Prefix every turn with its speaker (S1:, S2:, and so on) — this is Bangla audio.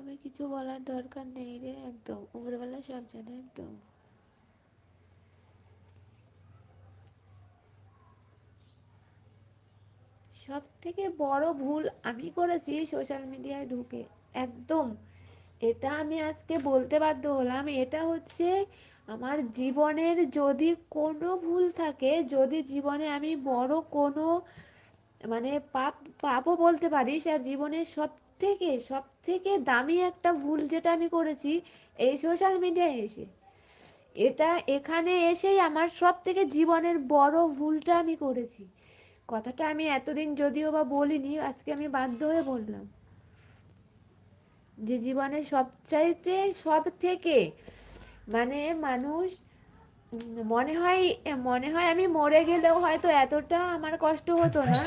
S1: এভাবে কিছু বলার দরকার নেই রে, একদম উপরবেলা সব জানে একদম। সব থেকে বড় ভুল আমি করেছি সোশ্যাল মিডিয়ায় ঢুকে, একদম। এটা আমি আজকে বলতে বাধ্য হলাম, এটা হচ্ছে আমার জীবনের যদি কোনো ভুল থাকে, যদি জীবনে আমি বড় কোনো মানে পাপও বলতে পারিস, আর জীবনের সব থেকে দামি একটা ভুল যেটা আমি করেছি এই সোশ্যাল মিডিয়ায় এসে, এটা এখানে এসেই আমার সব থেকে জীবনের বড় ভুলটা আমি করেছি। কথাটা আমি এতদিন যদিও বা বলিনি, আজকে আমি বাধ্য হয়ে বললাম যে জীবনের সবচাইতে সব থেকে মানে মানুষ মনে হয় আমি মরে গেলেও হয়তো এতটা আমার কষ্ট হতো না